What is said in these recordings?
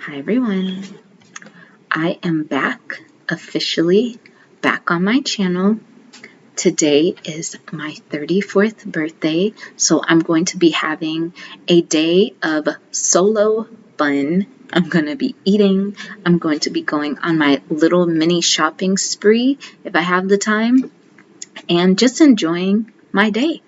Hi everyone, I am back, officially back on my channel. Today is my 34th birthday, so I'm going to be having a day of solo fun. I'm going to be eating, I'm going to be going on my little mini shopping spree if I have the time, and just enjoying my day.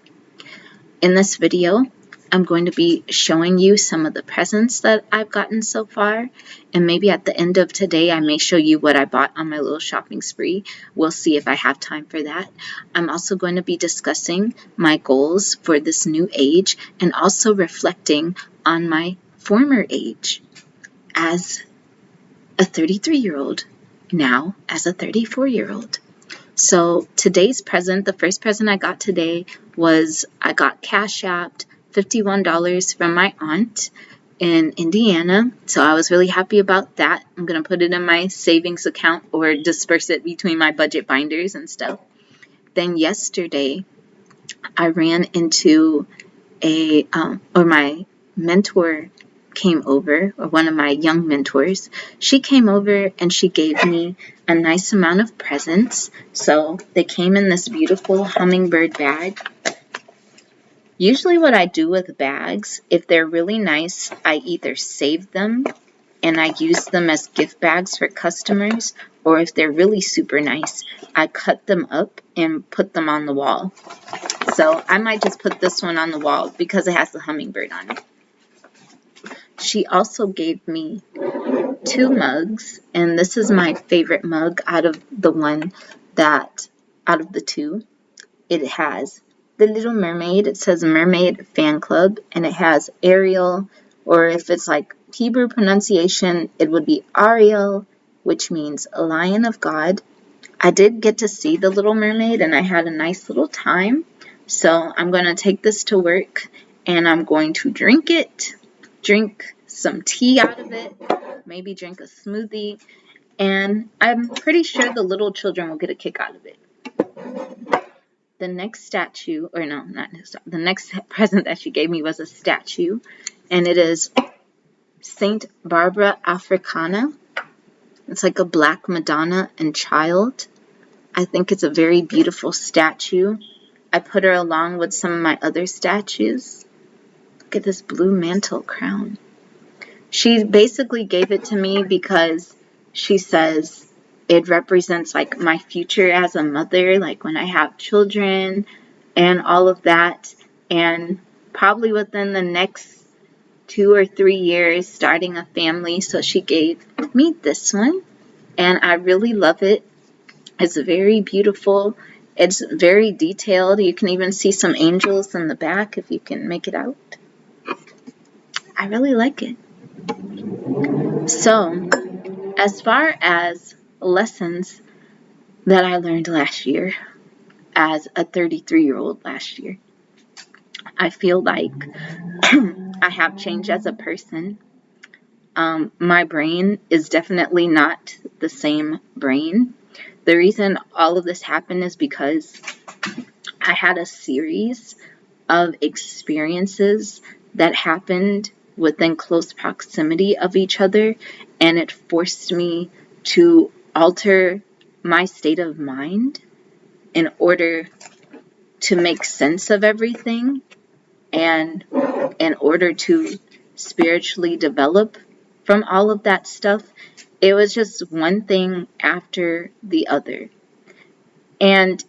In this video, I'm going to be showing you some of the presents that I've gotten so far, and maybe at the end of today I may show you what I bought on my little shopping spree. We'll see if I have time for that. I'm also going to be discussing my goals for this new age and also reflecting on my former age as a 33-year-old, now as a 34-year-old. So today's present, the first present I got today was I got Cash Apped $51 from my aunt in Indiana. So I was really happy about that. I'm going to put it in my savings account or disperse it between my budget binders and stuff. Then yesterday I ran into my mentor came over, or one of my young mentors. She came over and she gave me a nice amount of presents. So they came in this beautiful hummingbird bag. Usually what I do with bags, if they're really nice, I either save them and I use them as gift bags for customers, or if they're really super nice, I cut them up and put them on the wall. So I might just put this one on the wall because it has the hummingbird on it. She also gave me 2 mugs, and this is my favorite mug out of the 2. It has the Little Mermaid. It says Mermaid Fan Club, and it has Ariel, or if it's like Hebrew pronunciation, it would be Ariel, which means Lion of God. I did get to see the Little Mermaid, and I had a nice little time. So I'm going to take this to work, and I'm going to drink it, drink some tea out of it, maybe drink a smoothie, and I'm pretty sure the little children will get a kick out of it. The next the next present that she gave me was a statue, and it is Saint Barbara Africana. It's like a black Madonna and child. I think it's a very beautiful statue. I put her along with some of my other statues. Look at this blue mantle crown. She basically gave it to me because she says it represents like my future as a mother, like when I have children and all of that, and probably within the next 2 or 3 years starting a family. So she gave me this one, and I really love it. It's very beautiful. It's very detailed. You can even see some angels in the back if you can make it out. I really like it. So, as far as lessons that I learned last year as a 33-year-old last year, I feel like I have changed as a person. My brain is definitely not the same brain. The reason all of this happened is because I had a series of experiences that happened within close proximity of each other, and it forced me to alter my state of mind in order to make sense of everything and in order to spiritually develop from all of that stuff. It was just one thing after the other. And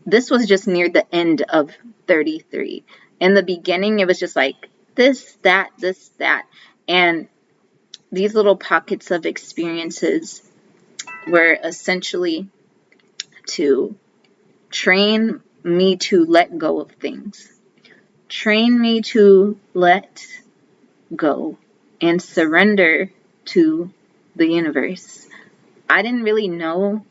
this was just near the end of 33. In the beginning, it was just like this, that, and these little pockets of experiences were essentially to train me to let go of things. Train me to let go and surrender to the universe. I didn't really know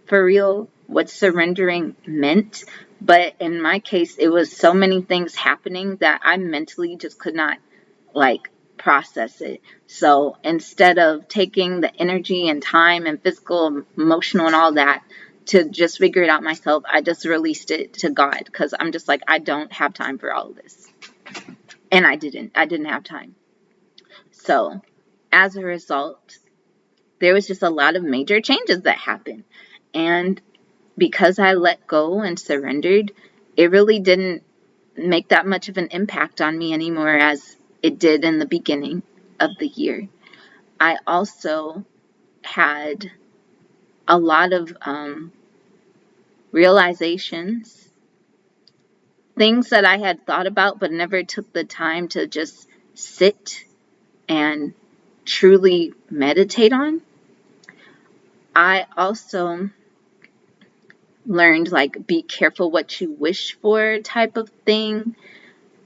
for real what surrendering meant, but in my case, it was so many things happening that I mentally just could not process it. So instead of taking the energy and time and physical, emotional, and all that to just figure it out myself, I just released it to God, because I'm just like, I don't have time for all of this. And I didn't have time. So as a result, there was just a lot of major changes that happened. And because I let go and surrendered, it really didn't make that much of an impact on me anymore as it did in the beginning of the year. I also had a lot of realizations, things that I had thought about but never took the time to just sit and truly meditate on. I also learned, like, be careful what you wish for type of thing.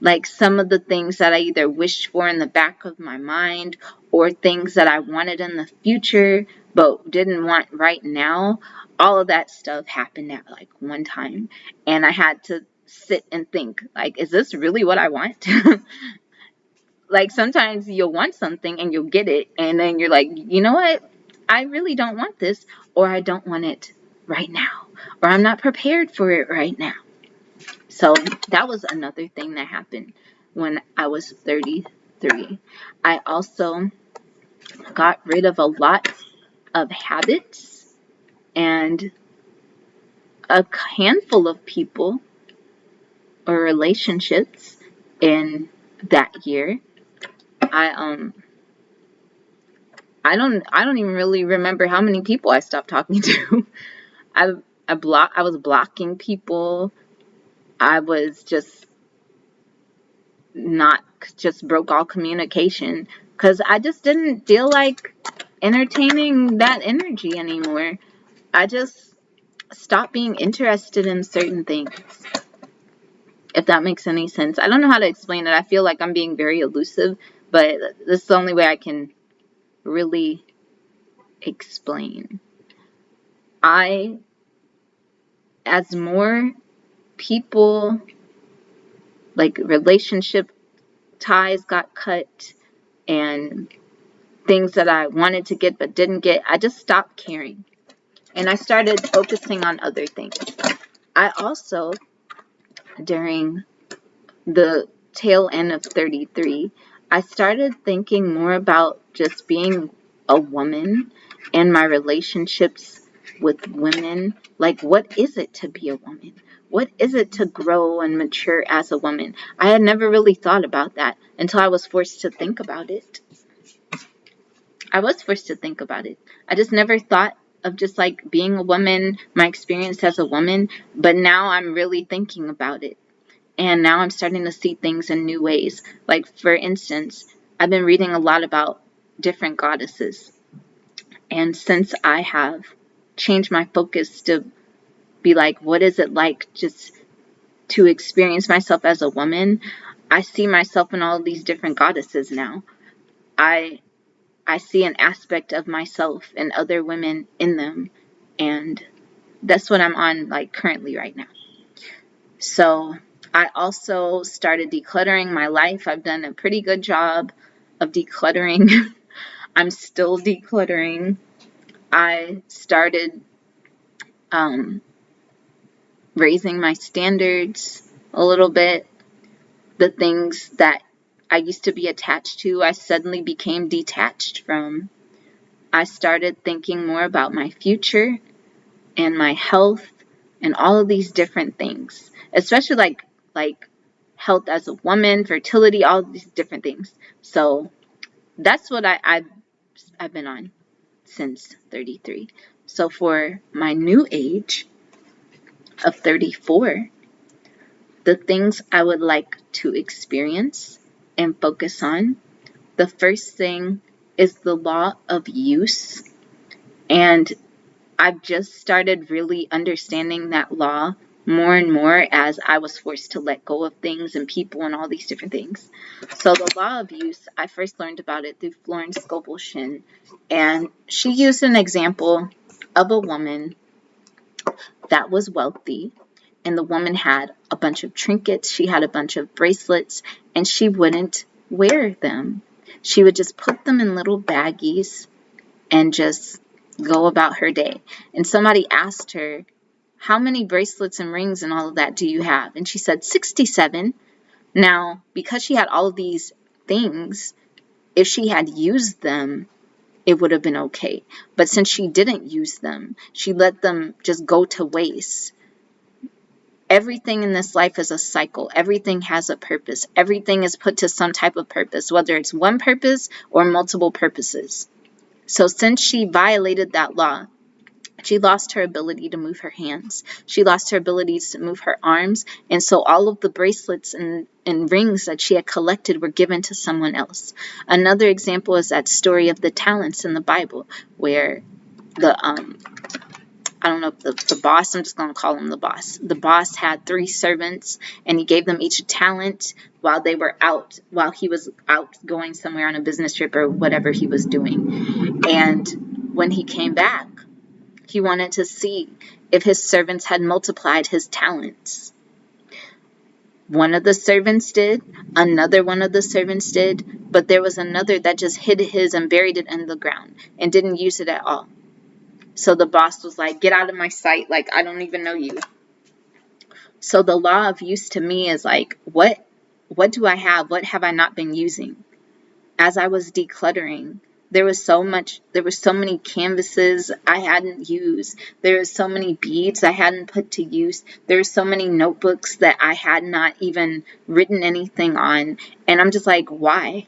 Like, some of the things that I either wished for in the back of my mind or things that I wanted in the future but didn't want right now, all of that stuff happened at like one time. And I had to sit and think, like, is this really what I want? Like, sometimes you'll want something and you'll get it, and then you're like, you know what? I really don't want this, or I don't want it right now, or I'm not prepared for it right now. So that was another thing that happened when I was 33. I also got rid of a lot of habits and a handful of people or relationships in that year. I don't even really remember how many people I stopped talking to. I was blocking people. I was just broke all communication because I just didn't feel like entertaining that energy anymore. I just stopped being interested in certain things, if that makes any sense. I don't know how to explain it. I feel like I'm being very elusive, but this is the only way I can really explain. As more people, like, relationship ties got cut and things that I wanted to get but didn't get, I just stopped caring. And I started focusing on other things. I also, during the tail end of 33, I started thinking more about just being a woman and my relationships with women. Like, what is it to be a woman? What is it to grow and mature as a woman? I had never really thought about that until I was forced to think about it. I just never thought of just like being a woman, my experience as a woman, but now I'm really thinking about it. And now I'm starting to see things in new ways. Like, for instance, I've been reading a lot about different goddesses. And since I have changed my focus to be like, what is it like just to experience myself as a woman, I see myself in all of these different goddesses now. I see an aspect of myself and other women in them. And that's what I'm on, like, currently right now. So I also started decluttering my life. I've done a pretty good job of decluttering. I'm still decluttering. I started raising my standards a little bit. The things that I used to be attached to, I suddenly became detached from. I started thinking more about my future and my health and all of these different things, especially like health as a woman, fertility, all these different things. So that's what I've been on since 33. So for my new age of 34, the things I would like to experience and focus on, the first thing is the law of use. And I've just started really understanding that law more and more as I was forced to let go of things and people and all these different things. So the law of use, I first learned about it through Florence Scovel Shinn. And she used an example of a woman that was wealthy. And the woman had a bunch of trinkets. She had a bunch of bracelets. And she wouldn't wear them. She would just put them in little baggies and just go about her day. And somebody asked her, how many bracelets and rings and all of that do you have? And she said 67. Now, because she had all of these things, if she had used them, it would have been okay. But since she didn't use them, she let them just go to waste. Everything in this life is a cycle. Everything has a purpose. Everything is put to some type of purpose, whether it's one purpose or multiple purposes. So since she violated that law, she lost her ability to move her hands. She lost her ability to move her arms. And so all of the bracelets and rings that she had collected were given to someone else. Another example is that story of the talents in the Bible, where the I don't know if the boss, I'm just going to call him the boss. The boss had 3 servants, and he gave them each a talent while they were out, while he was out going somewhere on a business trip or whatever he was doing. And when he came back, he wanted to see if his servants had multiplied his talents. One of the servants did, another one of the servants did, but there was another that just hid his and buried it in the ground and didn't use it at all. So the boss was like, get out of my sight, like I don't even know you. So the law of use to me is like, what do I have? What have I not been using? As I was decluttering, there was so many canvases I hadn't used. There was so many beads I hadn't put to use. There were so many notebooks that I had not even written anything on. And I'm just like, why?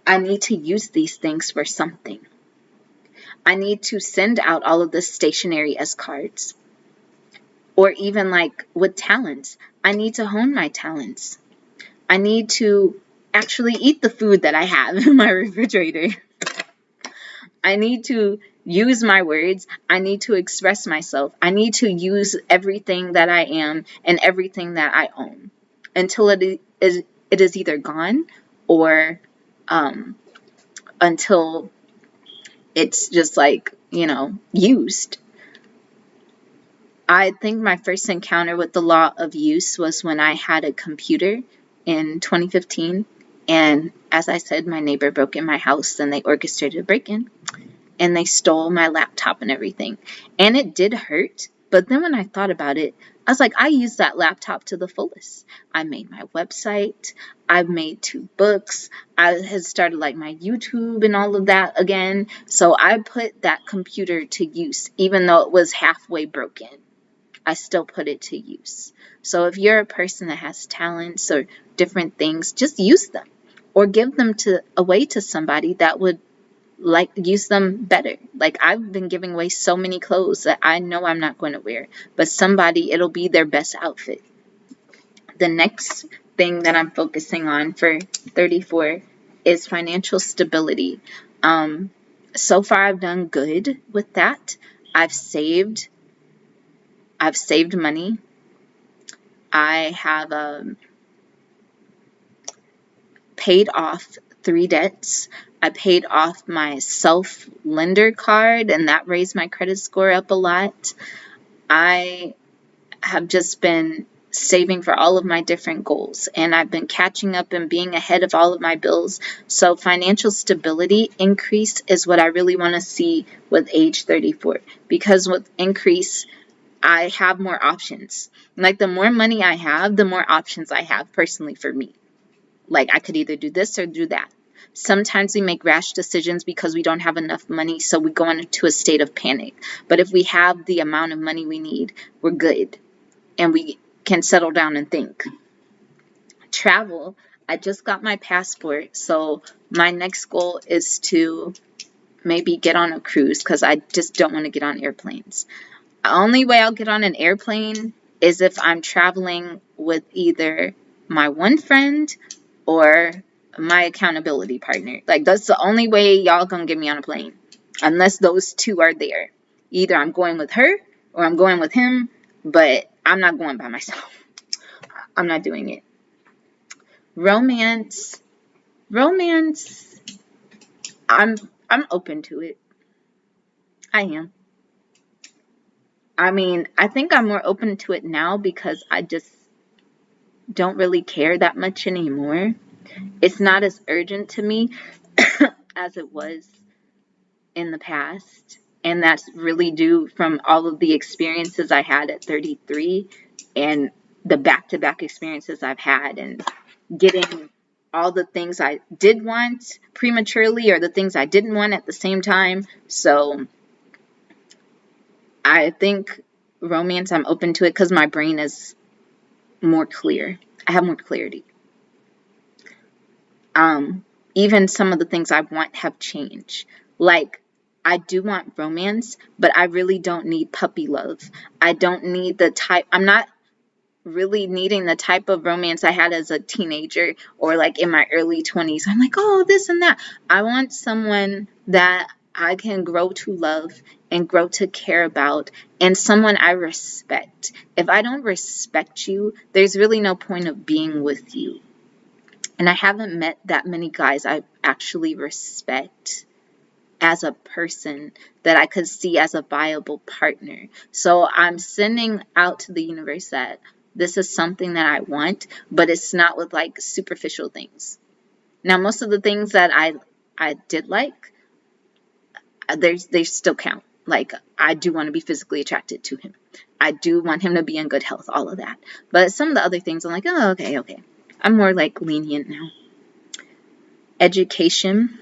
I need to use these things for something. I need to send out all of this stationery as cards. Or even like with talents, I need to hone my talents. I need to actually eat the food that I have in my refrigerator. I need to use my words. I need to express myself. I need to use everything that I am and everything that I own until it is either gone or until it's just like, used. I think my first encounter with the law of use was when I had a computer in 2015. And as I said, my neighbor broke in my house and they orchestrated a break-in. And they stole my laptop and everything. And it did hurt. But then when I thought about it, I was like, I used that laptop to the fullest. I made my website. I made 2 books. I had started like my YouTube and all of that again. So I put that computer to use, even though it was halfway broken. I still put it to use. So if you're a person that has talents or different things, just use them or give them away to somebody that would use them better. Like I've been giving away so many clothes that I know I'm not going to wear, but somebody, it'll be their best outfit. The next thing that I'm focusing on for 34 is financial stability. So far I've done good with that. I've saved money. I have paid off 3 debts. I paid off my self-lender card, and that raised my credit score up a lot. I have just been saving for all of my different goals, and I've been catching up and being ahead of all of my bills. So financial stability increase is what I really want to see with age 34, because with increase, I have more options. Like the more money I have, the more options I have personally for me. Like I could either do this or do that. Sometimes we make rash decisions because we don't have enough money, so we go into a state of panic. But if we have the amount of money we need, we're good. And we can settle down and think. Travel. I just got my passport, so my next goal is to maybe get on a cruise because I just don't want to get on airplanes. The only way I'll get on an airplane is if I'm traveling with either my one friend or my accountability partner. Like that's the only way y'all gonna get me on a plane, unless those 2 are there. Either I'm going with her or I'm going with him, but I'm not going by myself. I'm not doing it. Romance, I'm open to it. I am. I mean, I think I'm more open to it now because I just don't really care that much anymore. It's not as urgent to me as it was in the past. And that's really due from all of the experiences I had at 33 and the back-to-back experiences I've had and getting all the things I did want prematurely or the things I didn't want at the same time. So I think romance, I'm open to it because my brain is more clear. I have more clarity. Even some of the things I want have changed. Like, I do want romance, but I really don't need puppy love. I don't need the type, I'm not really needing the type of romance I had as a teenager or like in my early 20s. I'm like, oh, this and that. I want someone that I can grow to love and grow to care about, and someone I respect. If I don't respect you, there's really no point of being with you. And I haven't met that many guys I actually respect as a person that I could see as a viable partner. So I'm sending out to the universe that this is something that I want, but it's not with like superficial things. Now, most of the things that I did like, they still count. Like, I do want to be physically attracted to him. I do want him to be in good health, all of that. But some of the other things, I'm like, oh, okay. I'm more like lenient now. Education.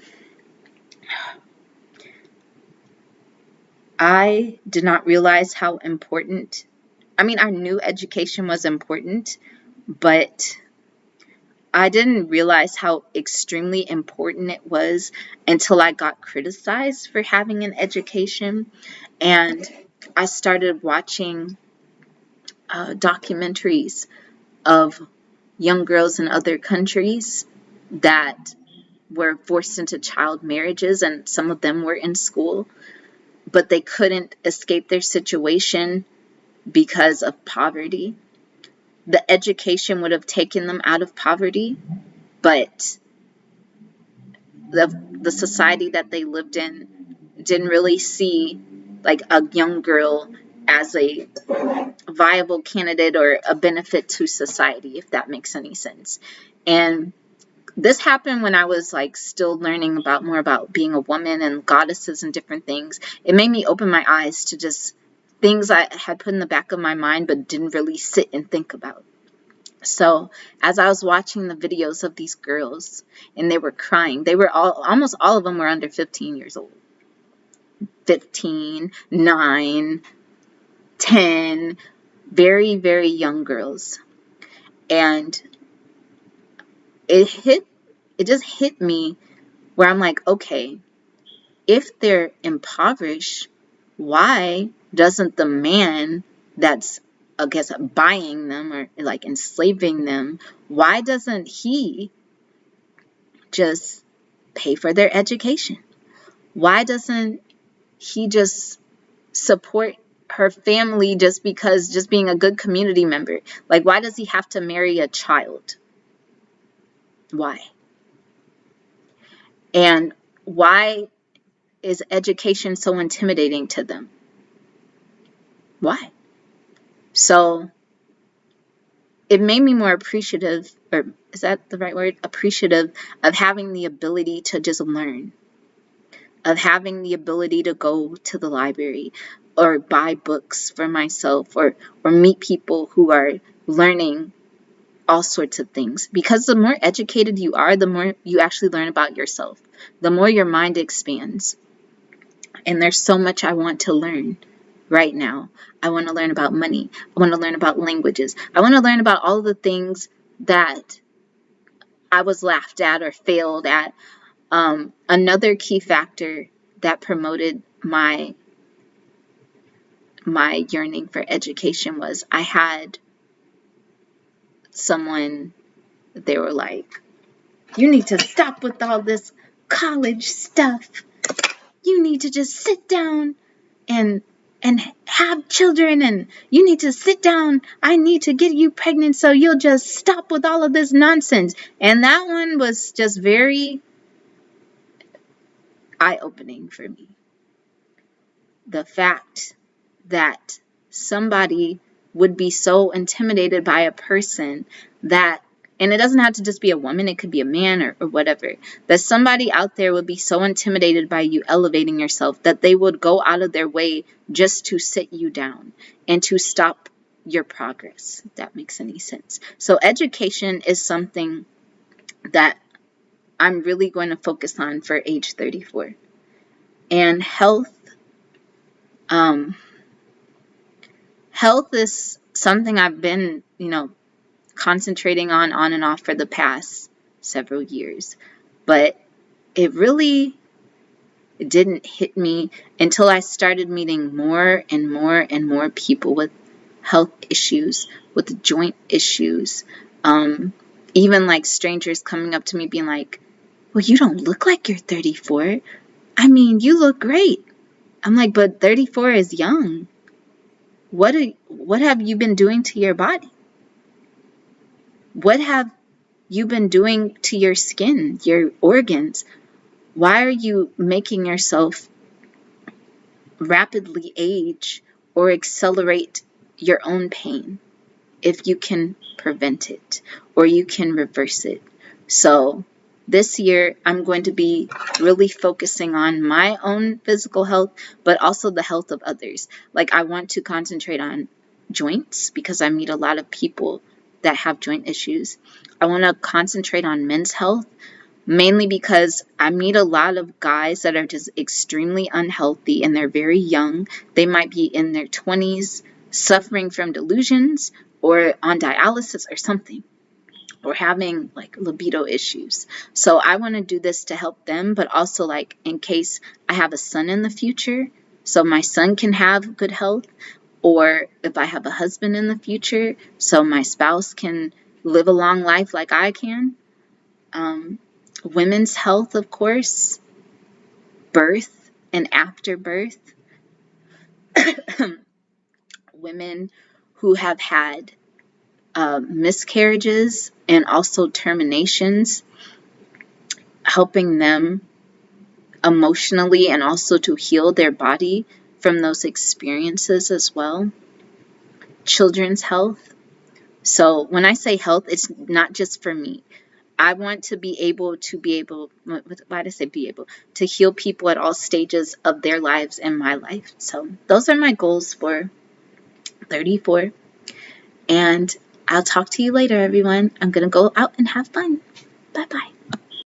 I did not realize how important, I mean, I knew education was important, but I didn't realize how extremely important it was until I got criticized for having an education. And I started watching documentaries of young girls in other countries that were forced into child marriages, and some of them were in school, but they couldn't escape their situation because of poverty. The education would have taken them out of poverty, but the society that they lived in didn't really see like a young girl as a viable candidate or a benefit to society, if that makes any sense. And this happened when I was like still learning more about being a woman and goddesses and different things. It made me open my eyes to just things I had put in the back of my mind but didn't really sit and think about. So as I was watching the videos of these girls and they were crying, they were almost all of them were under 15 years old. 15, 9, 10, very, very young girls. And it just hit me where I'm like, okay, if they're impoverished, why doesn't the man that's, I guess, buying them or like enslaving them, why doesn't he just pay for their education? Why doesn't he just support her family just being a good community member? Like, why does he have to marry a child? Why? And why is education so intimidating to them? Why? So it made me more appreciative, or is that the right word? Appreciative of having the ability to just learn, of having the ability to go to the library or buy books for myself or meet people who are learning all sorts of things. Because the more educated you are, the more you actually learn about yourself, the more your mind expands. And there's so much I want to learn right now. I want to learn about money. I want to learn about languages. I want to learn about all of the things that I was laughed at or failed at. Another key factor that promoted my yearning for education was I had someone, they were like, you need to stop with all this college stuff. You need to just sit down and have children, and you need to sit down. I need to get you pregnant so you'll just stop with all of this nonsense. And that one was just very eye-opening for me. The fact that somebody would be so intimidated by a person that, and it doesn't have to just be a woman, it could be a man or whatever, that somebody out there would be so intimidated by you elevating yourself that they would go out of their way just to sit you down and to stop your progress, if that makes any sense. So education is something that I'm really going to focus on for age 34. And health, health is something I've been, concentrating on and off for the past several years. But it really didn't hit me until I started meeting more and more and more people with health issues, with joint issues. Even like strangers coming up to me being like, well, you don't look like you're 34. I mean, you look great. I'm like, but 34 is young. What have you been doing to your body? What have you been doing to your skin, your organs? Why are you making yourself rapidly age or accelerate your own pain if you can prevent it or you can reverse it? So this year, I'm going to be really focusing on my own physical health, but also the health of others. Like, I want to concentrate on joints because I meet a lot of people that have joint issues. I want to concentrate on men's health, mainly because I meet a lot of guys that are just extremely unhealthy and they're very young. They might be in their 20s, suffering from delusions or on dialysis or something, or having like libido issues. So I want to do this to help them, but also like in case I have a son in the future, so my son can have good health, or if I have a husband in the future, so my spouse can live a long life like I can. Women's health, of course, birth and after birth. Women who have had miscarriages and also terminations, helping them emotionally and also to heal their body from those experiences as well. Children's health. So when I say health, it's not just for me. I want to be able, why did I say be able? To heal people at all stages of their lives and my life. So those are my goals for 34. And I'll talk to you later, everyone. I'm going to go out and have fun. Bye-bye.